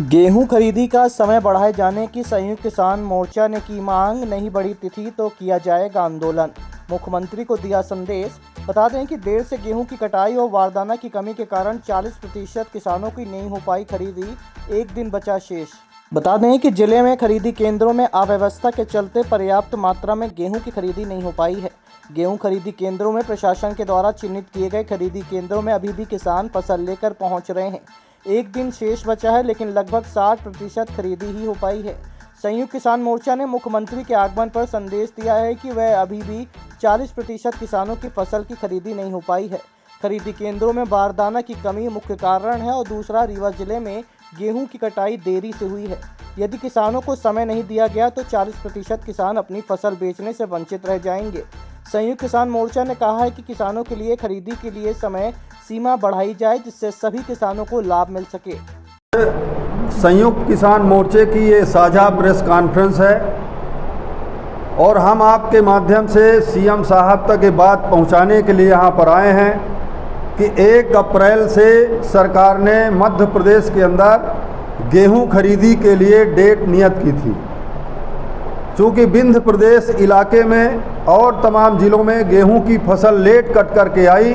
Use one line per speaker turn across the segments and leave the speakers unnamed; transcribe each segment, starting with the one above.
गेहूं खरीदी का समय बढ़ाए जाने की संयुक्त किसान मोर्चा ने की मांग। नहीं बढ़ी तिथि तो किया जाएगा आंदोलन। मुख्यमंत्री को दिया संदेश। बता दें कि देर से गेहूं की कटाई और बारदाना की कमी के कारण 40% किसानों की नहीं हो पाई खरीदी। एक दिन बचा शेष। बता दें कि जिले में खरीदी केंद्रों में अव्यवस्था के चलते पर्याप्त मात्रा में गेहूं की खरीदी नहीं हो पाई है। गेहूं खरीदी केंद्रों में प्रशासन के द्वारा चिन्हित किए गए खरीदी केंद्रों में अभी भी किसान फसल लेकर पहुंच रहे हैं। एक दिन शेष बचा है, लेकिन लगभग 60% खरीदी ही हो पाई है। संयुक्त किसान मोर्चा ने मुख्यमंत्री के आगमन पर संदेश दिया है कि वह अभी भी 40% किसानों की फसल की खरीदी नहीं हो पाई है। खरीदी केंद्रों में बारदाना की कमी मुख्य कारण है और दूसरा रीवा जिले में गेहूं की कटाई देरी से हुई है। यदि किसानों को समय नहीं दिया गया तो 40% किसान अपनी फसल बेचने से वंचित रह जाएंगे। संयुक्त किसान मोर्चा ने कहा है कि किसानों के लिए खरीदी के लिए समय सीमा बढ़ाई जाए, जिससे सभी किसानों को लाभ मिल सके।
संयुक्त किसान मोर्चे की ये साझा प्रेस कॉन्फ्रेंस है और हम आपके माध्यम से सीएम साहब तक ये बात पहुंचाने के लिए यहाँ पर आए हैं कि 1 अप्रैल से सरकार ने मध्य प्रदेश के अंदर गेहूं खरीदी के लिए डेट नियत की थी। चूँकि विंध्य प्रदेश इलाके में और तमाम ज़िलों में गेहूं की फसल लेट कट करके आई,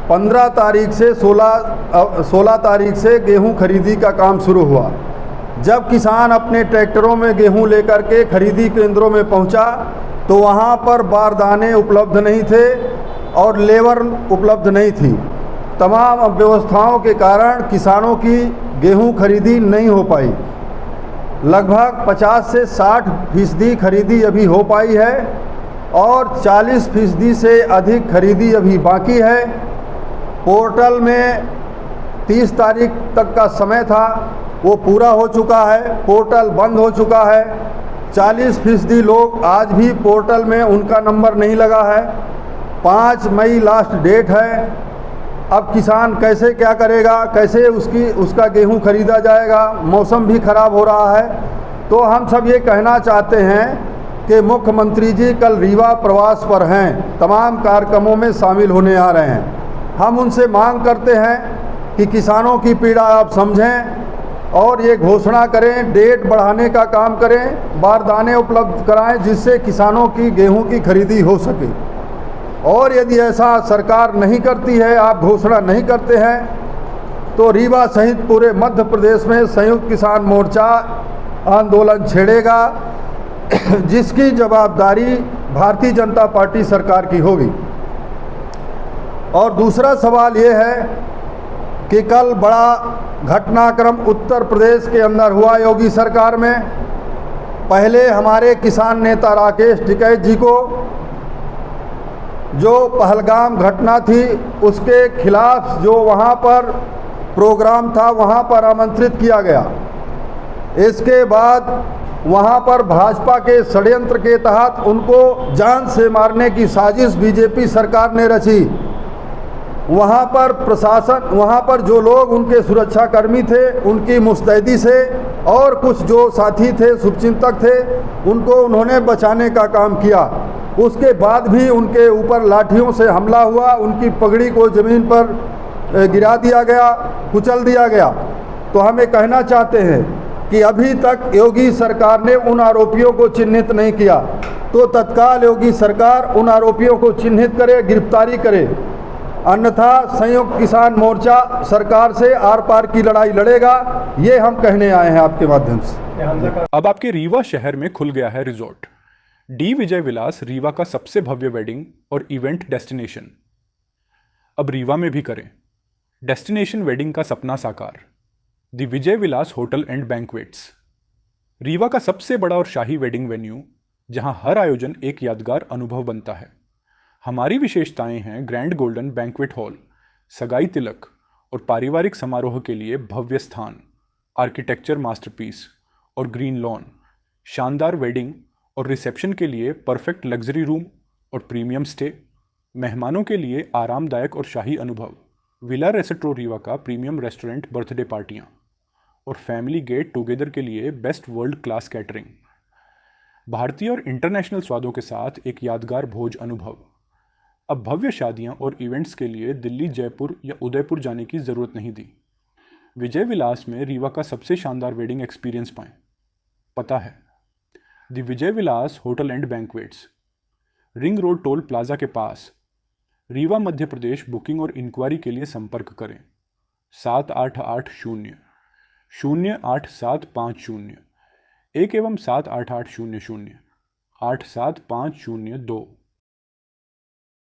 15 तारीख से 16 तारीख से गेहूं खरीदी का काम शुरू हुआ। जब किसान अपने ट्रैक्टरों में गेहूं लेकर के खरीदी केंद्रों में पहुंचा तो वहां पर बारदाने उपलब्ध नहीं थे और लेबर उपलब्ध नहीं थी। तमाम अव्यवस्थाओं के कारण किसानों की गेहूं खरीदी नहीं हो पाई। लगभग 50 से 60% खरीदी अभी हो पाई है और 40% से अधिक खरीदी अभी बाकी है। पोर्टल में 30 तारीख तक का समय था, वो पूरा हो चुका है, पोर्टल बंद हो चुका है। 40% लोग आज भी पोर्टल में उनका नंबर नहीं लगा है। 5 मई लास्ट डेट है। अब किसान कैसे क्या करेगा, कैसे उसका गेहूं खरीदा जाएगा? मौसम भी ख़राब हो रहा है। तो हम सब ये कहना चाहते हैं कि मुख्यमंत्री जी कल रीवा प्रवास पर हैं, तमाम कार्यक्रमों में शामिल होने आ रहे हैं। हम उनसे मांग करते हैं कि किसानों की पीड़ा आप समझें और ये घोषणा करें, डेट बढ़ाने का काम करें, बारदाने उपलब्ध कराएं जिससे किसानों की गेहूं की खरीदी हो सके। और यदि ऐसा सरकार नहीं करती है, आप घोषणा नहीं करते हैं, तो रीवा सहित पूरे मध्य प्रदेश में संयुक्त किसान मोर्चा आंदोलन छेड़ेगा, जिसकी जवाबदारी भारतीय जनता पार्टी सरकार की होगी। और दूसरा सवाल ये है कि कल बड़ा घटनाक्रम उत्तर प्रदेश के अंदर हुआ योगी सरकार में। पहले हमारे किसान नेता राकेश टिकैत जी को जो पहलगाम घटना थी उसके खिलाफ जो वहाँ पर प्रोग्राम था वहाँ पर आमंत्रित किया गया। इसके बाद वहाँ पर भाजपा के षड्यंत्र के तहत उनको जान से मारने की साजिश बीजेपी सरकार ने रची। वहाँ पर प्रशासन, वहाँ पर जो लोग उनके सुरक्षाकर्मी थे उनकी मुस्तैदी से और कुछ जो साथी थे, शुभचिंतक थे, उनको उन्होंने बचाने का काम किया। उसके बाद भी उनके ऊपर लाठियों से हमला हुआ, उनकी पगड़ी को ज़मीन पर गिरा दिया गया, कुचल दिया गया। तो हम ये कहना चाहते हैं कि अभी तक योगी सरकार ने उन आरोपियों को चिन्हित नहीं किया, तो तत्काल योगी सरकार उन आरोपियों को चिन्हित करे, गिरफ्तारी करे। अन्यथा संयुक्त किसान मोर्चा सरकार से आर पार की लड़ाई लड़ेगा, ये हम कहने आए हैं आपके माध्यम से।
अब आपके रीवा शहर में खुल गया है रिजॉर्ट डी विजय विलास, रीवा का सबसे भव्य वेडिंग और इवेंट डेस्टिनेशन। अब रीवा में भी करें डेस्टिनेशन वेडिंग का सपना साकार। The Vijay Vilas hotel and banquets, Rewa का सबसे बड़ा और शाही वेडिंग वेन्यू, जहां हर आयोजन एक यादगार अनुभव बनता है। हमारी विशेषताएं हैं ग्रैंड गोल्डन बैंक्वेट हॉल, सगाई तिलक और पारिवारिक समारोह के लिए भव्य स्थान, आर्किटेक्चर मास्टरपीस और ग्रीन लॉन, शानदार वेडिंग और रिसेप्शन के लिए परफेक्ट लग्जरी रूम और प्रीमियम स्टे, मेहमानों के लिए आरामदायक और शाही अनुभव, विला रेस्टोरेंट रीवा का प्रीमियम रेस्टोरेंट बर्थडे पार्टियाँ और फैमिली गेट टुगेदर के लिए बेस्ट वर्ल्ड क्लास कैटरिंग, भारतीय और इंटरनेशनल स्वादों के साथ एक यादगार भोज अनुभव। अब भव्य शादियां और इवेंट्स के लिए दिल्ली, जयपुर या उदयपुर जाने की ज़रूरत नहीं दी। विजय विलास में रीवा का सबसे शानदार वेडिंग एक्सपीरियंस पाएं। पता है the Vijay Vilas hotel and banquets, ring road toll plaza के पास, रीवा मध्य प्रदेश। बुकिंग और इंक्वायरी के लिए संपर्क करें 7880-08750 1 एवं 7880-0875002।